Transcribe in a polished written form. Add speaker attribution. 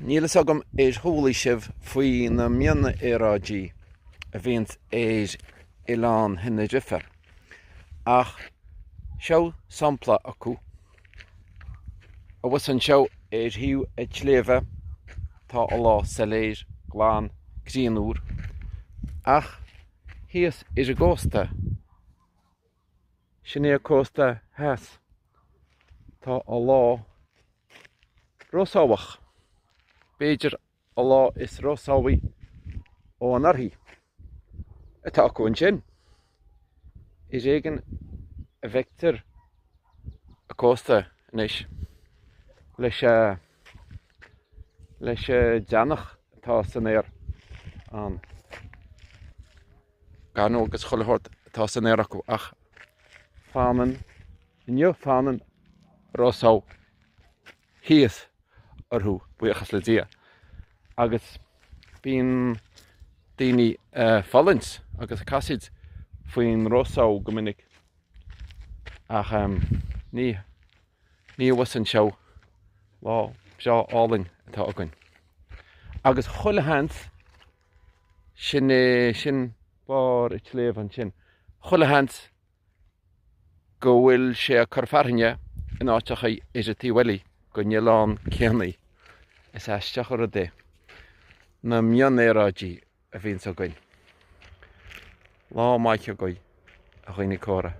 Speaker 1: Nílas agam éis húlaí sibh faoi na Mionaeráidí a bhíonn éis Oileán Thenerife. Ach seo sampla acu. A bhs an seo éis hiú a tléamh tá á lá saléir gláán gríanúr. Ach híos is a ggósta. Sin é a cósta heas. Tá á lá rosábhach. Béidir á lá is rosábhaí ó an orthaí. Atá acu an sin. Is éigean a bheictear a cósta inis leis deannach atá san air an ganó agus cholathirt atá san air acu ach fánan inniu fánan rosá híos orthú buíochas le dia. Agus bíon daoine fallins agus casid faoin rosá go minic ach ní bhs an seo lá seo áling atá agan. Agus chulathant sin bar i tléamh an sin. Chulathant go bhfuil sé a chur farthainne in áiteach is a tíhhailí go Oileán ceannaí is eisteach ar a dé na Mionaeráidí a bhíonn agan. Lá maiche goid a chuoine córa.